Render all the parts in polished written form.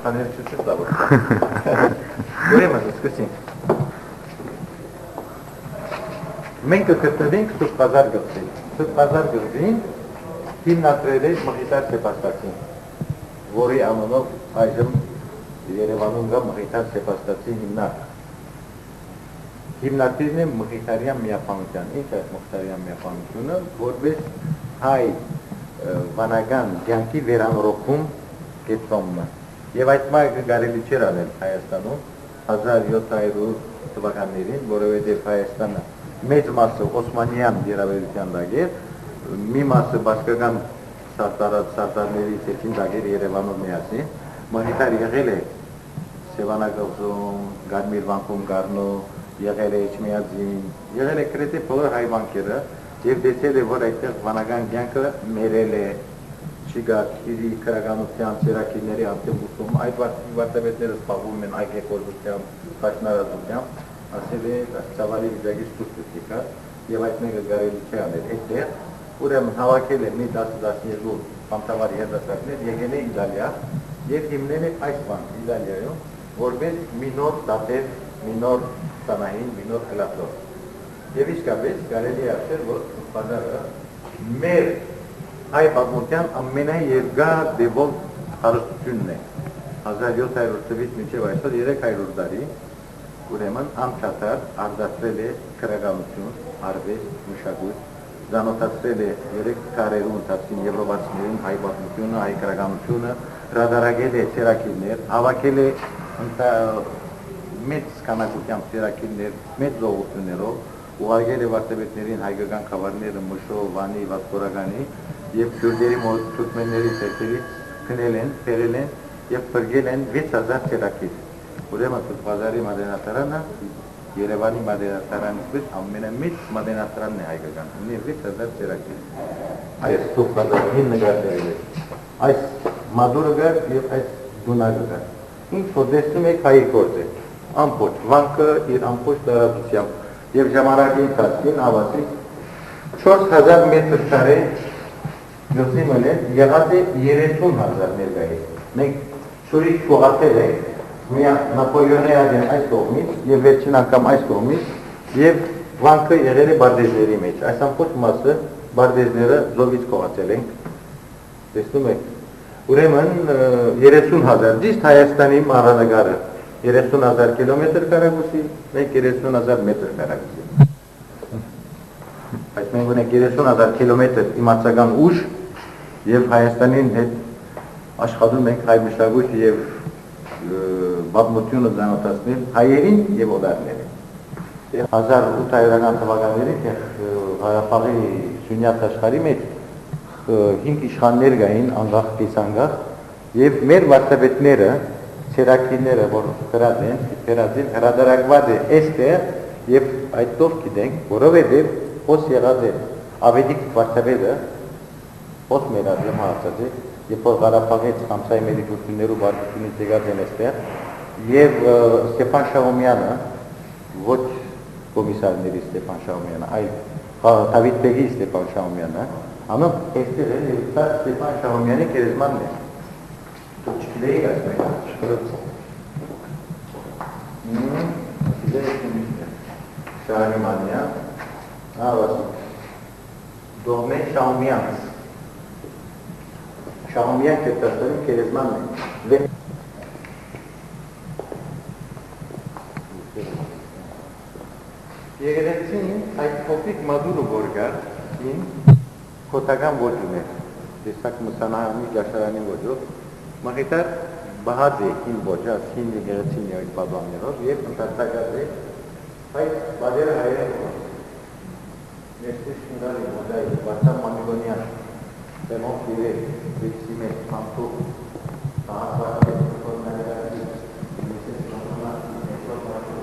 պատասխանել չուշ տավոր։ Ուրեմն, սկսենք։ Մենք կգտնվենք Սուրբ Ղազար գլխին։ Սուրբ Ղազար գլխին հիմնադրել է Մղիտար Սեպաստացին, որի անունով այժմ Երևանում կա Մղիտար Սեպաստացի հիմնարկ։ Հիմնադիրն է Մղիտարյան միապանության, ինչ այդ Մղիտարյան միապանությունը, որպես հայ վանական կյանքի վերանորոգում կեցումը։ Եվ այդ մայրը կարելի չէր անել Հայաստանում 1700 թվականներին, որովհետև Հայաստանը մեծ մասը Օսմանյան երավերության տակ էր, մի մասը բաշկական սարտարներից երկին տակ էր Երևանում միասին, Մղիտար եղել է Սևանագլխում, Գարմիր վանքում Գառնու, եղել է Էջմիածին, եղել է գրեթե բոլոր հայ վանքերը եւ դեցել է, որ այդտեղ վանական կյանքը մերել է, չկա քիրի քրագանության ծերակիրների արտեբուսում, այդ վարտաբետները զբաղվում են այգեգործությամբ, խաշնարածությամբ, ասել է ծավալի վիճակի ստուգտի կա եւ այդ մեկը կարելի չէ անել այդտեղ, ուրեմն հավաքել է մի 10-12 բամտավար երիտասարդներ, եկել է Իտալիա եւ հիմնել է այս վանքը Իտալիայում, որպես մի նոր դատեր, մի նոր Սանահին, մի նոր հլատոր։ Եվ իսկապես կարելի է ասել, որ Ղազարը մեր հայ պատմության ամենաերկար դեպով հարստությունն է։ 1700 թվականից մինչև այսօր 300 տարի, ուրեմն անչափահար արտադրել է քրագանություն, արվեստ, մշակույթ, ծանոթացրել է 3 քարերու ընթացքում եվրոպացիներին հայ պատմությունը, հայ քրագանությունը, հրադարագել է ծերակիրներ, հավաքել է մեծ քանակությամբ ծերակիրներ, մեծ զողություններով, ուղարկել է վարդապետներին հայկական խավարները Մշո, Վանի, Վասկորականի եւ քյուրդերի մորթուտմենների ցերկերից քնել են, փերել են եւ փրկել են 6000 ծերակիր։ Ուրեմն Սուրբ Ղազարի մատենադարանը Երևանի մատենադարանից ամենամեծ մատենադարանն է հայկական, ունի 6000 ծերակիր։ Այս Սուրբ Ղազարի նկարները է։ Այս մադուրը գար եւ այս դունակը գար։ Ինչ որ տեսնում եք հայի գործ է, ամբողջ վանքը իր ամբողջ տարածությամբ եւ ժամանակի ընթացքում հավասի 4000 մետր քարե գծի մոտ եղած է 30000 ներկայիս։ Մենք շուրջ փոխել ենք մի Նապոլեոնյան այս կողմից եւ վերջին անգամ այս կողմից եւ վանքը եղել է բարդեզների մեջ։ Այս ամբողջ մասը բարդեզները զովից փոխել ենք։ Տեսնում եք Ուրեմն 30000 ճիշտ Հայաստանի մահանագարը 30000 կիլոմետր քառակուսի, մենք 30000 մետր քառակուսի։ Այդ մենք ունենք 30000 կիլոմետր իմացական ուժ եւ Հայաստանին հետ աշխատում ենք հայ մշակույթ եւ պատմությունը ծանոթացնել հայերին եւ օտարներին։ 1800-ական թվականներին Ղարաբաղի Սյունյակ աշխարհի մեջ 5 իշխաններ կային անգախ կիսանգախ եւ մեր վարդապետները ցերակիրները որ գրած են հրադարակված է այստեղ եւ այդտով գիտենք որովհետեւ ոս եղած է ավետիք վարդապետը ոս մերածը հարցած է եւ Ղարաբաղից Համսայի մերիկություններու վարդությունից եկած են այստեղ եւ Ստեփան Շահումյանը ոչ կոմիսարների Ստեփան Շահումյանը այլ Դավիթ Բեգի Ստեփան Շահումյանը Անով այստեղ է եւ դա Ստեփան Շահումյանի գերեզմանն է։ Դուք չգիտեիք այս մեկը։ Շահումյանը, ավասի։ Դողմե Շահումյան։ Շահումյան կերտասարի գերեզմանն է։ Եկեղեցին այդ փոքրիկ մադուրը որ կար, Խոտական ոչ ուներ, տեսակ մսանահանի գաշարանի ոճով, Մղիտար բահած է հին ոճած, հին եկեղեցին այդ պատվաններով և ընդարձակած է այդ բադերը հայերեն ոճ։ Ներսի շնորհալի մոդայի Վարդան Մամիկոնյան, Սեմոն Կիրե, Վիքսիմե, Համտուղ, Ահասվարդե, Խորնագարի, Միսես Մամոնա, Ներսոր Մարատուղ,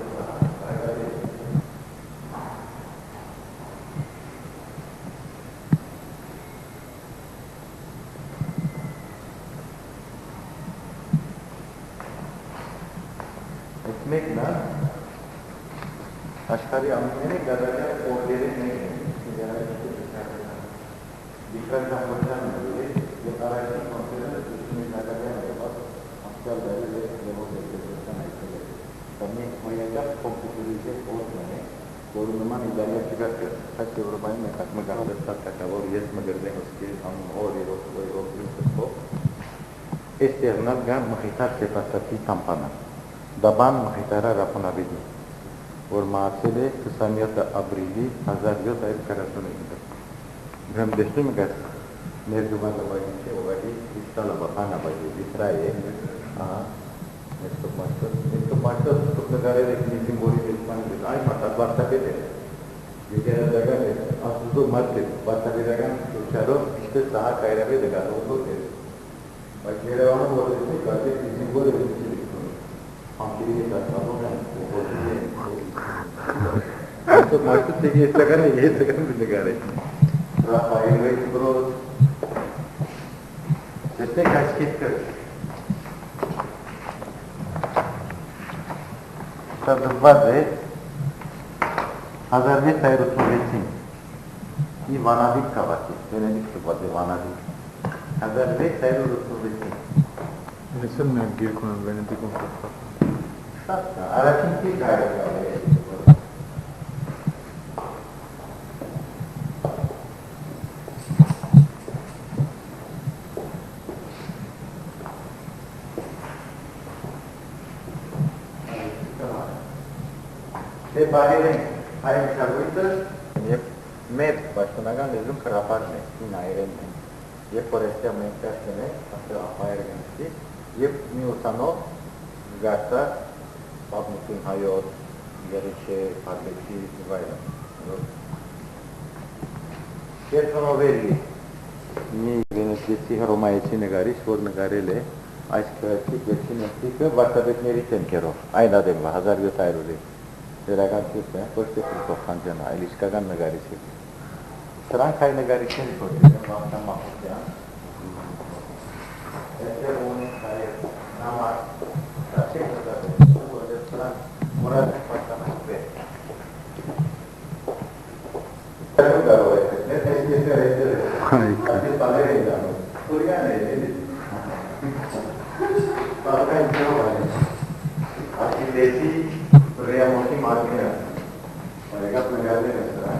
Մեկն է աշխարհի ամենամեծ գազարյան օրդերից մեկն է։ Դիքրան համոզան է եւ առաջին կոնֆերանսը 1900-ականներին դարի դեմոկրատիական այցելել։ Կամի մոյակապ կոմպուտերիզել օրդն է, որը նման իդարիա չկա կրած Եվրոպայում եկած մգարտեցած կակավոր ես մգրդե հոսկի անուն օր երով ինքսով էստերնալ գան մխիտար սեպաստատի տամպանա դաբան մխիտարա ռապոնավիդի որ մահացել է 27 ապրիլի 1745 Vrem destul că nerguvată băințe, o vădi, pistola băhana băi, distraie, este maștă, tot care de când simbolii de spaniu, ai matat basta pe tine. Eu chiar de gane, am spus marte, basta pe gane, chiar işte saha care avea de gane, o tot e. Mai chiar era unul de ce, că de simbolii de ce. Am chirit asta, nu am spus. Maștă te este gane de gane. Rafael Weisbrod, este casquetă. S-a întâmplat de 1930. Ivanovic Cavati, Benedict poate Ivanovic. 1930. Ne înseamnă Ghircu în Benedict cum fac? Asta, are timp care Se barele aerșaluită e merg baștănagan de zum căraparne, în aerene. E forestea menteaștene, asta apaergensti, e miutano, gata, papnutin hayot, gerice, arbeci, vaila. Երթանովերի մի վենեցիացի հռոմայեցի նկարիչ, որ նկարել է այս քրակի վերջին ընթրիկը վարդապետների տեմքերով, այն ադեմվա 1700-ի Դերական թիվն է, ոչ թե Քրիստոֆանջանը, այլ իսկական նկարիչ է։ Սրանք հայ նկարիչների փոխել են Վահան Մախոթյան։ Այստեղ ունեն հայ նամակ, դասի կտավը, որ սրանք մուրադ են պատկանացվել։ Սրանք կարող է տեսնել, այս բաները են դանում։ Ուրյան է, բաղկային ճով այն։ Ակիլեսի Realmente máquina, para que aplicar de nuestra.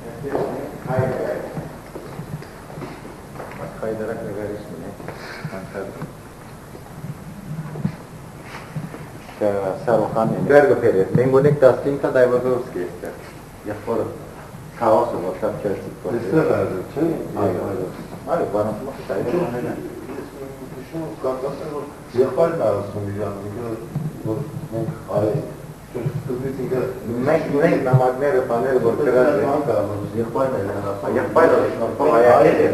Este es Heidelberg. Heidelberg նկարիչն է, անցած։ Սարոխանն է։ Գարգո Պերես, մենք ունենք 15 Դայվազովսկի այստեղ։ Եղբորը քաոսը որ շատ չերցիկ կորել։ Այստեղ այո, չէ՞։ Այո։ Այո, բանոց մոտ այո։ Կատաստրոֆ որ եղբայրն ասում իրան, որ մենք այո, մենք նամակները բաները որ գրած են, եղբայրն է ասում, եղբայրը հայակել է,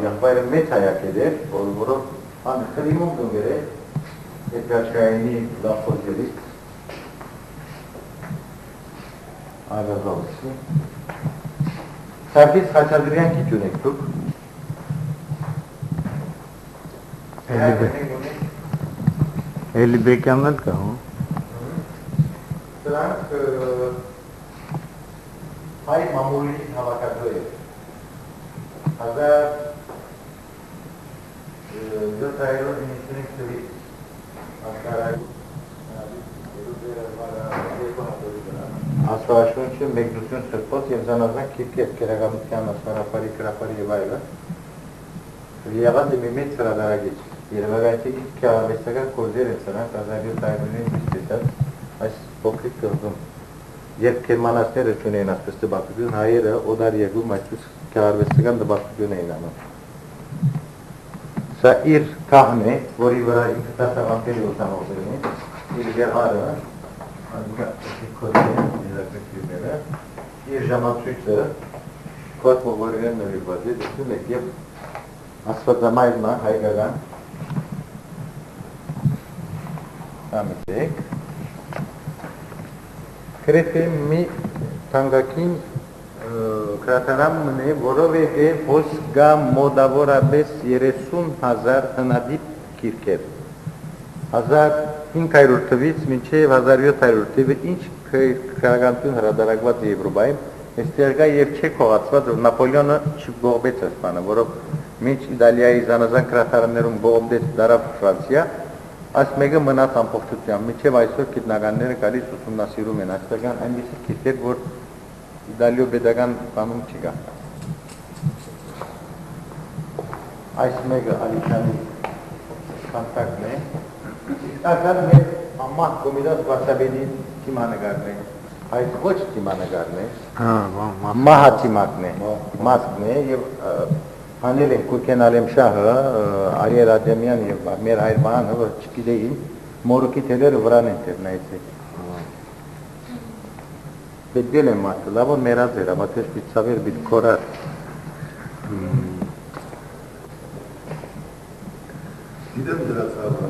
եղբայրը մեծ հայակել է, որով ան խրիմում դուգեր է, Էդգարչայինի դախոզերից Ագազովսկի Սարգիս Խաչատրյան քիչ ունեք դուք Էլի Բեկյանն էլ կա, հո։ Սրանք հայ մամուլի հավաքածու է։ 1795 թվականից Աստվածաշունչը մեկնություն սրբոց և զանազան քիք և կերականության ասվարապարի, կրապարի և այլը եղած է մի մեծ հրադարագիչ երևակայցի քյավավեստական կորձեր են սրանք 1700-ին տեսած այս փոքրիկ կղզում երբ կերմանացները չունեին ասպես տպատություն հայերը օդար եղում այսպես քյավավեստական տպատություն էին անում Սա իր կահն է, որի վրա ինքը տասավանքերի ուսանողներ են, իր գեղարը, իր ժամացույցը, կոտ մողորիներ նվիրված է, դեսում եք և ասվածամայրնա հայկական, ամետեք, կրեթե մի թանգակին Կրատարամն է, որով է հոս գա մոդավորապես 30,000 հնադիպ կիրքեր 1500 թվից մինչև 1700 թվը ինչ քրականություն հրադարակված է Եվրոպայում Այստեղ կա եւ չի խողացված, որ Նապոլեոնը չգողբեց այս բանը, որով մինչ Իտալիայի զանազան կրակարներում գողբեց դարավ Ֆրանսիա, այս մեկը մնաց ամբողջությամբ, մինչև այսօր գիտնականները գալիս ուսումնասիրում են, այստեղ կան այնպիսի քիթեր, որ Իտալիո պետական բանում չկա։ Այս մեկը Ալիշանի կոնտակտն է, ակալ մեր ամահ կոմիդաս վարսաբենի թիմանկարն է, այս ոչ թիմանկարն է, մահա թիմակն է, մասկն է և հանել են Կուկեն Ալեմշահը, Արիել Ադեմյան և մեր հայր բանը, որ չգիտեին, մորուքի թելերը վրան են տեր նայեցեք։ Պետգել են մարդը, լավ որ մերած էր, ամատես բիտ սավեր բիտ կորար։ Գիտեմ դրա ծավը,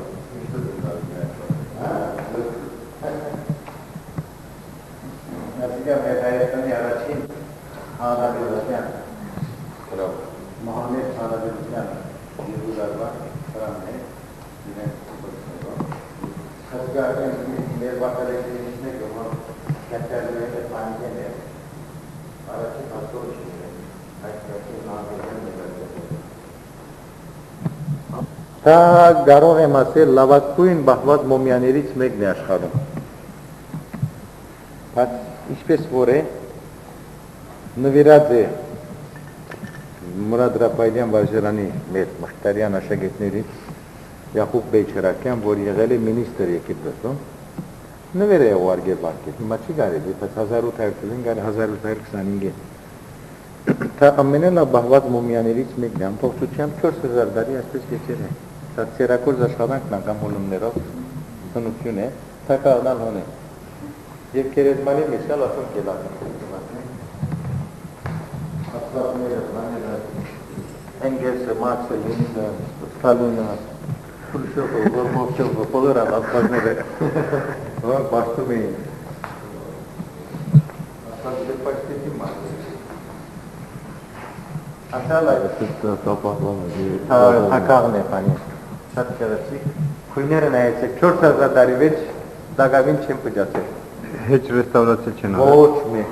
Նասիգա մեր Հայաստանի առաջին հանրապետության, Մահամեդ հանրապետության Երուսաղեմի խրամն է, իրենց կոչներով։ Հասկացան մեր վարդալեքներից մեկը, որ կատարվել է պանքեն է, առաջին հաստորը չի է, այս կացին հանրապետության ներկայացել։ Դա կարող եմ ասել լավագույն բահված մոմիաներից մեկն է աշխարհում։ Բայց ինչպես որ է նվիրած է Մուրադ Ռաֆայելյան վարժարանի մեր մխտարյան աշակերտներից Յակուբ Բեյ Չրակյան, որ եղել է մինիստր Եգիպտոսում, նվեր է ուղարկել բանկետ, հիմա չի կարելի, բայց 1800 գարի 1825 է։ Դա ամենալավ բահված մոմիաներից մեկն է, ամբողջությամբ 4000 տարի այսպես կեցել է։ Դա ծերակորձ աշխատանքն անգամ հոլումներով ծնություն է, դա կաղնալ հոն է։ Եվ կերեզմանի մեսյալ ասում կելակն ասլավները, բաները, Էնգելսը, Մարքսը, Լենինը, Ստալինը, Խրուշչովը, Գորբաչովը, բոլոր ասլավները, որոնք բաստում էին։ Ասլավները պաշտետի մարդը։ Ասալ այդ հակաղն է բանի, շատ կերեցիկ, քույները նայեցեք, 4000 տարի վեջ դագավին չեն պջացել։ Heç ռեստավրացիա չեն Ոչ մեկ։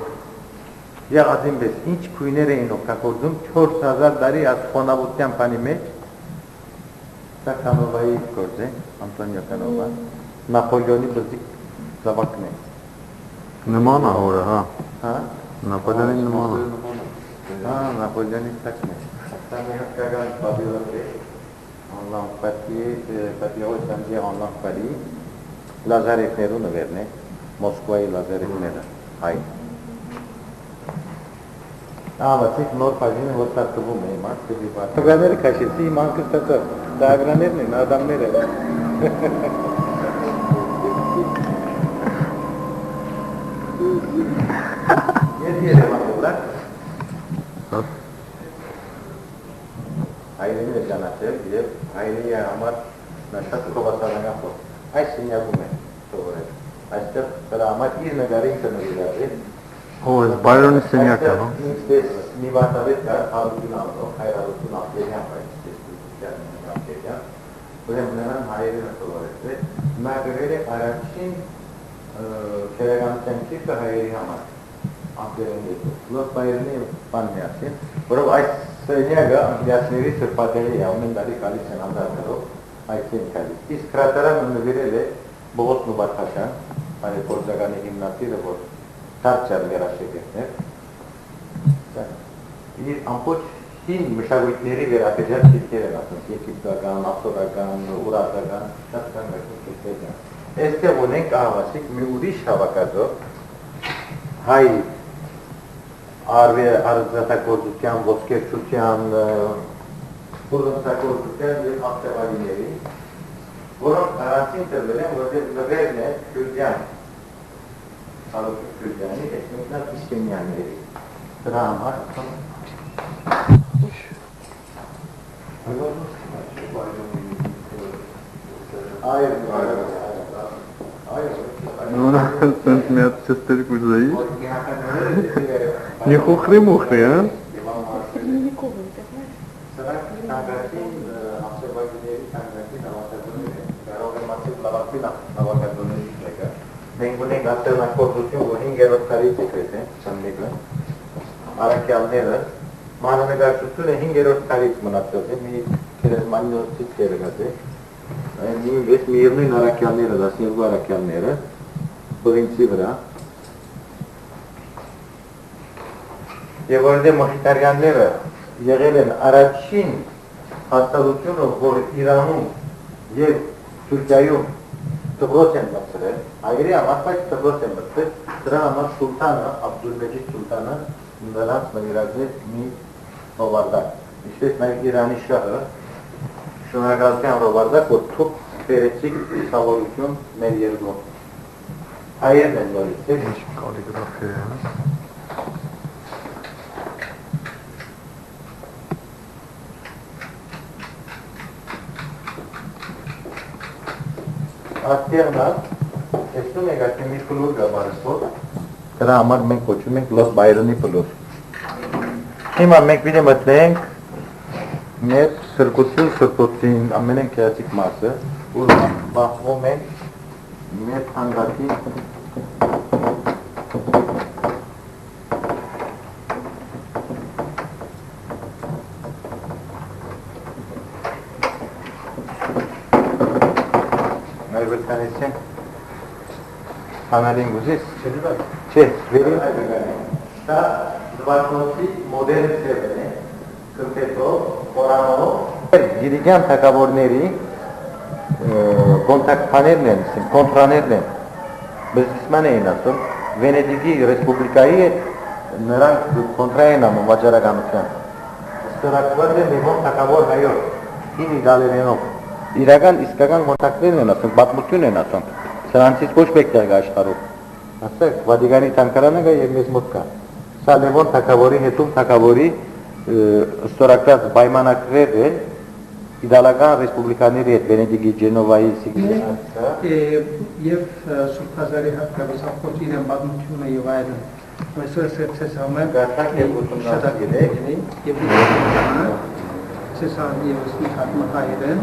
Եղածին պես, ինչ քույներ էին օգտագործում 4000 տարի ասխոնավության բանի մեջ, դա Կանովայի գործ է, Անտոնիո Կանովա, Նապոլեոնի բզիկ զավակն է։ Նման է հորը, հա։ Հա։ Նապոլեոնի նման է։ Հա, Նապոլեոնի տակն է։ Դա մի հատկական բաբիլոտ է, անլան պատիողոց անձի անլան պարի, լազարեքներու նվերն է, Մոսկվայի լազարեքները, հայ։ Աղացիկ նոր պաժինը որ տարկվում է իմ ակտվի բար։ Ագրաները կաշեցի իմ անկս տատը, դա ագրաներն են, ադամները։ Ես երևան ուլակ։ Հայրենի է ճանաչել և հայրենի համար շատ կովասանական խոր։ Այս սինյակում է սովորել։ Այստեղ դրա համար իր նգարին կնվիրած է։ Ո, այս Բայրոնի սենյակը, հա։ Ինչպես մի վատավետ կա հարություն անով, հայրարություն աղբերյան բայց տեսկության աղբերյան, ուրեմն նրան հայերենը սովորել է, նա գրել է առաջին քերականության կիրքը հայերի համար, աղբերեն ետո։ Լոս Բայրոնի բան միասին, որով այս սենյակը անգլիացիների սրպատերի է, ամեն տարի գալիս են անդարներով այս սենյակից։ Իսկ հրատարակը նվիրել է Բողոս Նուբարխաշյան, այն գործականի հիմնադիրը, որ դարձյալ մեր աշակերտներ, իր ամբողջ հին մշակույթների վերաբերյալ քիթեր են ասում, եգիպտական, ասորական, ուրարտական, շատ կանգնական քիթեր են։ Այստեղ ունենք ահավասիկ մի ուրիշ հավաքածով հայ արվեստագործության, ոսկերչության, բուրոնցագործության և աղտեղարիների, որոնք առանցին տրվել են, որտեղ նվերն է Քյուրդյան, Սալոքի Քյուրդյանի, էթնիկնալ իսկենյանների, դրա համար Ну, сент мят сестер кузей. Не хухри-мухри, а? Մենք ունենք ատելնակորդություն, որ 5-րդ տարի տեքրետ է, 21-ը, առաքյալները մանրանկարչությունը 5-րդ տարից մնացած է, մի քերեզմանիոցից երգած է, նույնպես միևնույն առաքյալները, 12 առաքյալները, պրինցի վրա, եւ որտեղ մխիթարյանները եղել են առաջին հաստատությունը, որ Իրանում եւ Թուրքիայում դպրոց են բացրել, այգրի համար բայց դպրոց են բացրել, դրա համար սուլտանը, Աբդուլմեջիդ սուլտանը նրանց նվիրած է մի հովարդակ, ինչպես նաև Իրանի շահը շնորհակալության հովարդակ, որ թուք բերեցիք ցավալություն մեր երկրում։ Հայերն են նորից, Ինչ կալիգրաֆիա է։ Աստեղնած, այսում եք ասում մի պլուր գաբարսով, դրա համար մենք կոչում ենք Լոս Բայրոնի պլուր։ Հիմա մենք պիտի մտնենք մեր սրկություն սրբոցին ամենեն քյացիկ մասը, որ բախվում ենք մեր հանգատի Այրվետկանեցենք հանալին գուզիս, չէ, վերին դա դվարնոցի մոդել ծևն է, կրպետով, խորանով, գիրիկյան թակավորների կոնտակտաներն են, կոնտրաներն են, բզգիսման էին ասում, Վենեդիգի ռեսպուբլիկայի հետ նրանք կոնտրա են անում վաճարականության, ստորակված են լևոն թակավոր հայոր, հին իդալերենով, իրական իսկական կոնտակտներն են ասում, պատմություն են ասում, սրանցից ոչ մեկտեղ կա աշխարհում, ասեք, Վատիկանի թանգարանը կա եւ մեզ մոտ կա, սա լևոն թակավորի հետում թակավորի ստորակված պայմանագրեր են իդալական ռեսպուբլիկաների հետ Վենեդիգի, Ջենովայի, Սիգիլիայի եւ Սուրբազարի հատկապես ապօրինի իրեն պատմությունը եւ այլն։ Այսօր սերցես համը գարտակ եւ ուսումնասիրել եւ սեսան եւս մի հատ մտայրեն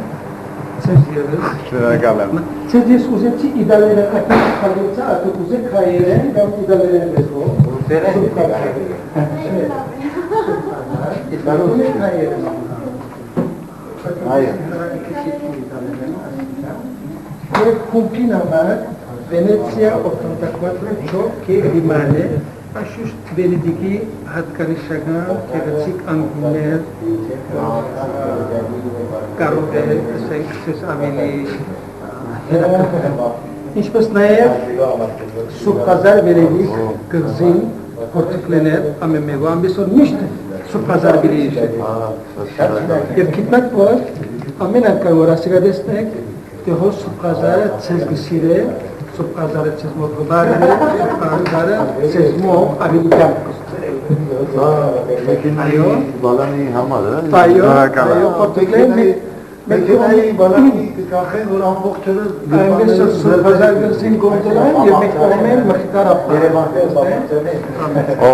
Ցեզ եւս Շնորհակալ եմ։ Ցեզ ես ուզեցի իդալերեն ակնի խալուցա, ատու ուզեք հայերեն կամ իդալերեն լեզվով։ Ռուսերեն Իդալերեն հայերեն։ Այո։ Երբ կումպին համար Վենեցիա 84 che rimane Աշուշտ Վենեդիգի հատկանիշական գեղեցիկ անկյուններ կարող է ասենք ավելի ինչպես նաև Սուրբազար Վենեդիգ կղզին Պորտուկլեներ ամենևո ամբեսոր միշտ Սուրբազար Վենեդիգ եւ գիտնակ որ ամեն անգամ որ ասիգադեսնեք թե հոս Սուրբազարը ցեզ գսիրե Սուրբազարը ցեզ մոտ գբարը Սուրբազարը ցեզ մոտ ավելի Այո, բալանի համար է։ այո, Պորտուկլեն Մեքենայի բալանի կախեն, որ ամբողջը Այնպես Սուրբազար գսին գոնդելան եւ մեկ կողմեն մխիթար Երևաններ բաղացել են։ Օ,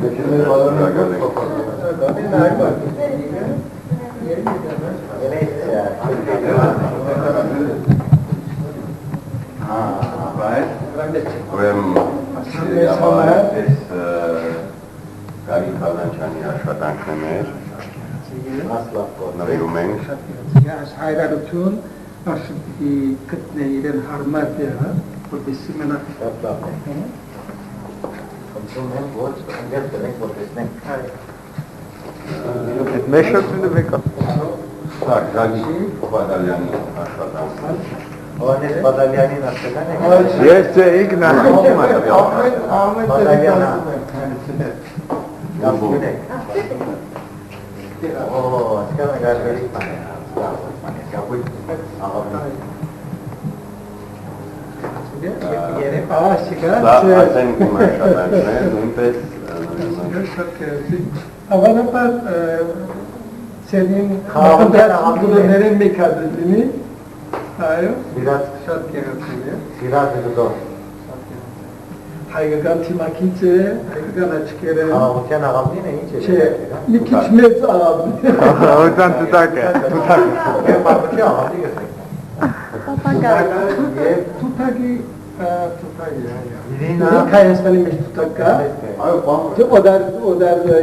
մեքենայի բալանի Ուրեմն այս Գարի Քալանչյանի աշխատանքներ նվիրում ենք Այս հայրարություն աշխտի գտնե իրեն հարմար տեղը, որպեսզի մենակ Խնդրում եմ, որ ընկեր դրենք, որ տեսնենք։ Այդ մեշակությունը վեկա։ Սա Գագի Բադալյանի աշխատանքն է Հովանես Բադալյանին աշխատան եք։ Ես չէ ինքն ամեն Բադալյանը։ Գամբուն եք։ Օ, ասկան գարվերի պան է։ Գապույտ աղավնի։ երբ ասիկա Սա ասենք իմ աշխատանքներ նույնպես Հավանաբար ցերին Խաղաղները մեկ հատելինի այո Սիրած, շատ գեղեցիկ է սիրած է դո։ հայկական թիմակից է հայկական աչքերը Խաղաղության աղավնին է ինչ է։ չէ մի քիչ մեծ աղավնի Հոդան տուտակ է։ Կեպապուչի աղավնի գսեք։ եւ թութակի Հայաստանի մեջ տուտակ կա։ Օդար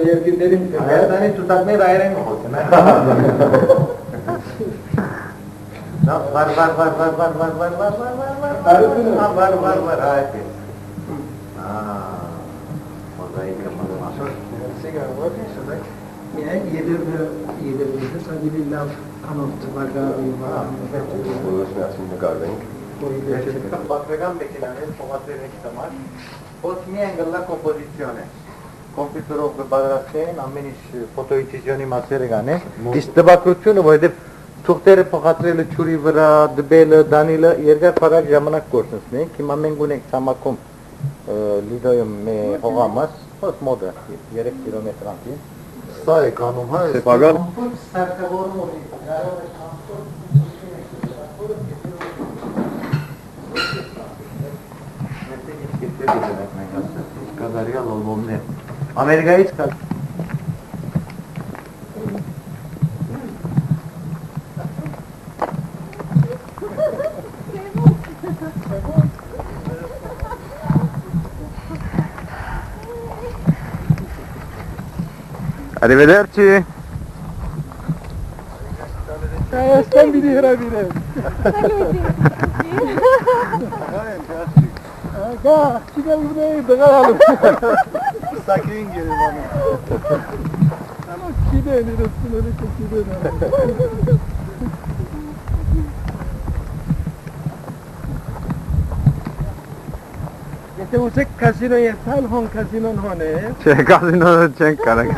երկրներին Հայաստանի տուտակներ այրեն խոսում են։ Վար այդ է։ Մոզաիկը մասոր։ Եդերվիզը սագիրի լավ անով ծվագարի Բոլորսնացին նկարվենք։ Պատվեգան մեքենաներ, փողացերնի համար, ոց միայն գլա կոմպոզիցիոն է։ Կոմպյուտերով բادرացեն, ամեն ինչ ֆոտոյիցիոնի մասերը գան է։ Իսկ տվակրությունը, որովհետև թուղթերը փոխադրելը ճուրի վրա, դբելը, դանիլը երկար փառակ ժամանակ կորցնենք։ Հիմա մենք ունենք ցամաքում լիդոյում հողամաս, ոց մոդը 3 կիլոմետր անտի։ Սա է կանում, հա, Սեպագան։ Կազարյալ ալբոմներ։ Ամերիկայից կա։ Arrivederci. Հայաստան պիտի հրավիրեմ։ Ահա, չգալ ունեի դղալու։ Sakın gelin bana. Ama kiden, իրացուները կքիդեն։ Եթե ուզեք կազինո երթալ, հոն կազինոն հոն է։ Չէ, կազինոը չենք կարող։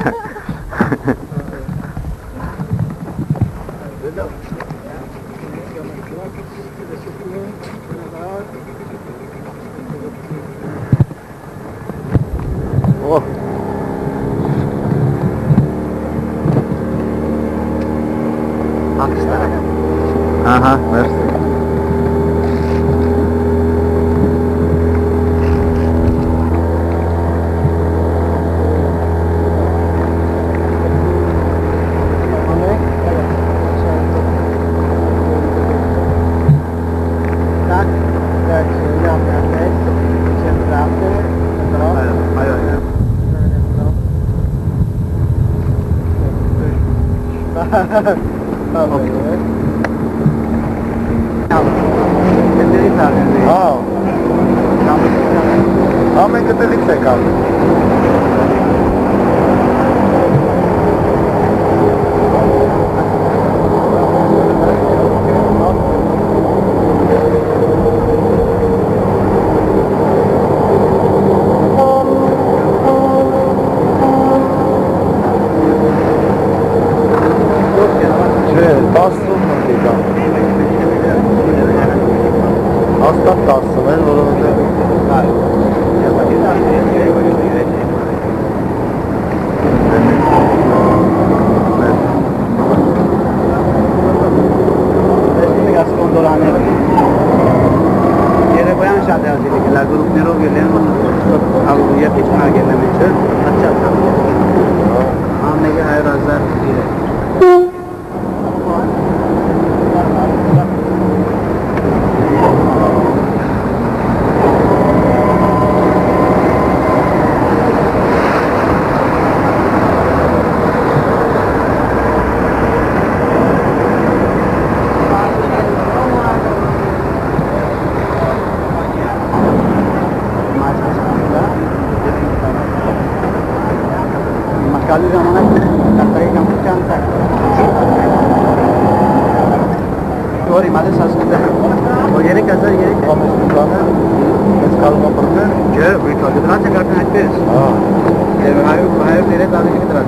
Oh. Aha, merci. Ամեն կտեղից է կան։ Չէ, 10 մոտ եկան։ Հաստատ 10 են, որովհետև Երևոյան շատ է ազիլի գլա գրուպներով գելեն, երկիչ մագելնեմ իչը, հաչատ համ։ Ամենը 100,000 գիրը։ Kali zamanlar katlayı kampçan tak. Doğru, madem sasında. O yere kadar yere kamışlıklarına kalma pırtı. Gör, bu kadar çıkartın etmez. Hayır nereye daha iyi giderler.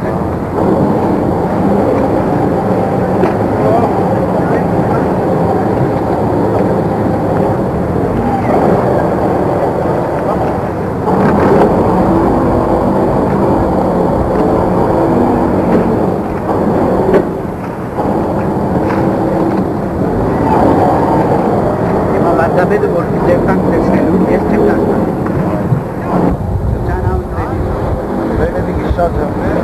Sabi tu boleh cekkan tekstelu, es cekkan. Sana böyle bir gişat yapıyor.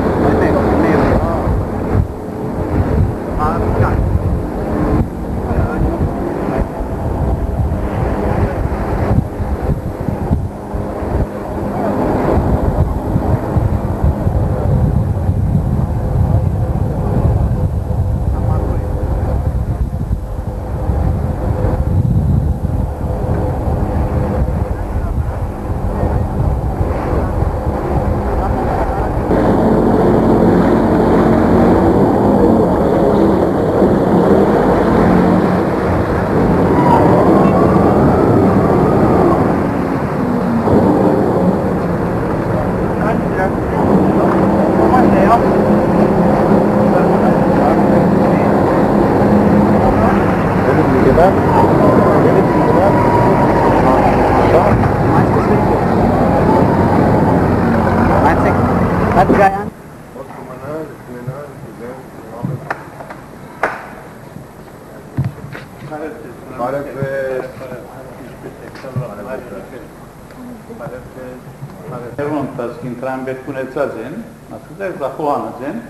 Ընթացքին տրամբետ կունեցած են, ասկիզեր զախուանած են,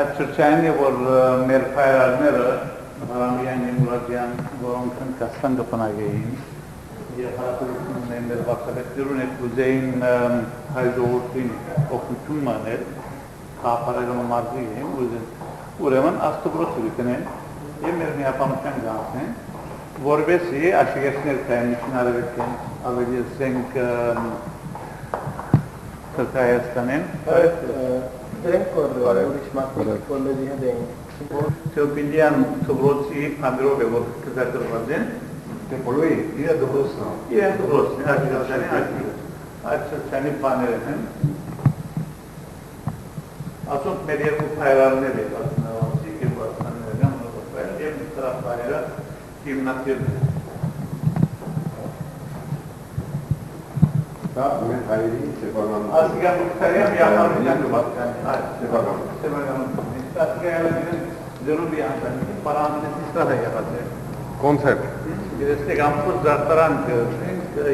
այդ շրջայինն է, որ մեր պայրարները, Հարամյան և Մուրադյան, որոնք ընկաստան գպնագեին, և հարատուրություն ունեն մեր վարդապետներուն է կուզեին հայ ժողորդին օգնություն մանել, կապարելում մարդի են, ուրեմն աստուբրոցուրի կնեն և մեր միապանության գանցնեն, որովհետեւ աշակերտներ կային միջնարևեկեն ավելի զենք Հայաստանեն դրանք ուրիշ մարդիկ են Թեոպիլյան դպրոցի ամբրով է որ կզարդրված են Բոլորի իր դպրոցն է։ Իրեն դպրոցն է, այդ շրջանի բաները են ասոնք մեր երկու պայրարներ է ասնավանցիկ և ասնաներն և նստրավ պայրերը հիմնատիրն է Դա մեր հայերի սեփական Ասիկա մուկտարյան միախարության դուբատկան Ասիկայալեն դրուբի անտանի պարանտեսիստար է եղած է կոնցեպտ Երեստեք ամպոտ զարտարանք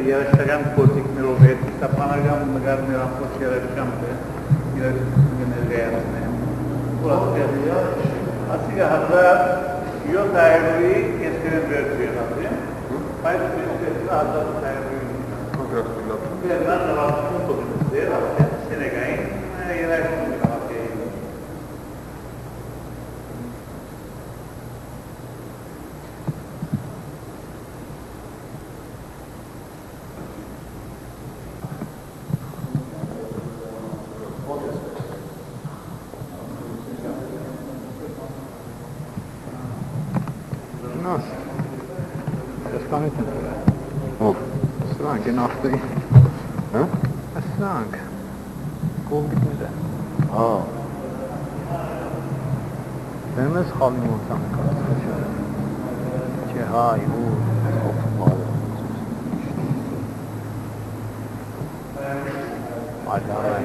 երաշտական կոտիկներով հետ ստապանական նգարներ ամպոտ երաշտկանք ներգայացն են Ասիկա 1700-ի կեսկերեն վերջի եղած է բայց կեսկերեն 1800-ի Վերնան նվացություն տողնստեր, սենեգային երաշտում նվացեին Նոս Սպանիտ Ով Սրանք են ավտոյի Հա Սրանք Կողմիտները Դեմ ես խալի մոտան Չէ հայ ու Մալարը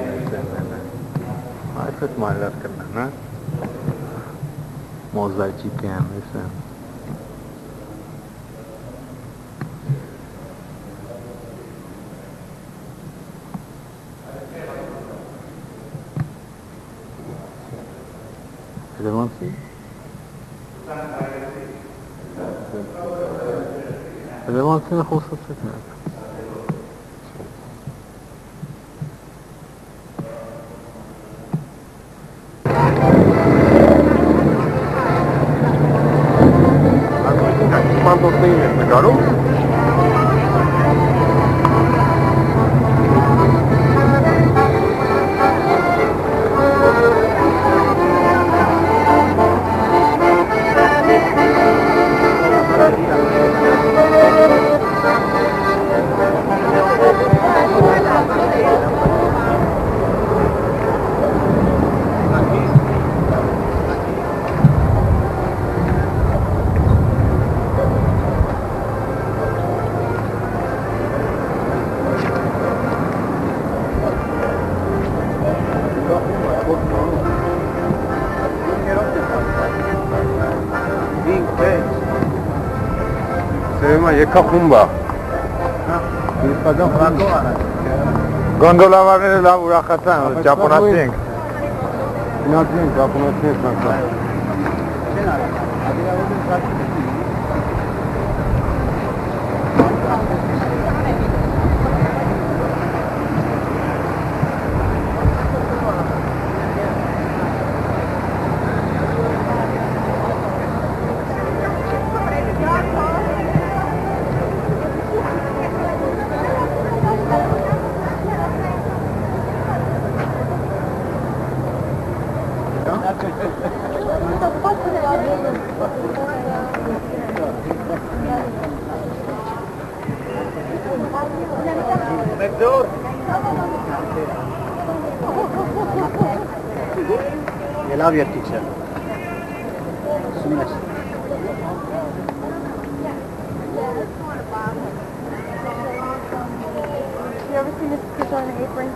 Այդ մալար կնան հա Մոզայջիկ եմ եսեմ Elemansi? Elemansi'ne խոսացեք նայք Մանդոտներին եք նկարում Սերեմա եկա խումբա Գոնդոլավարները լավ ուրախացան, ճապոնացի ենք Գնացի ենք, ճապոնացի ենք Լավ երկիչ է Սումես You ever seen this fish on an apron?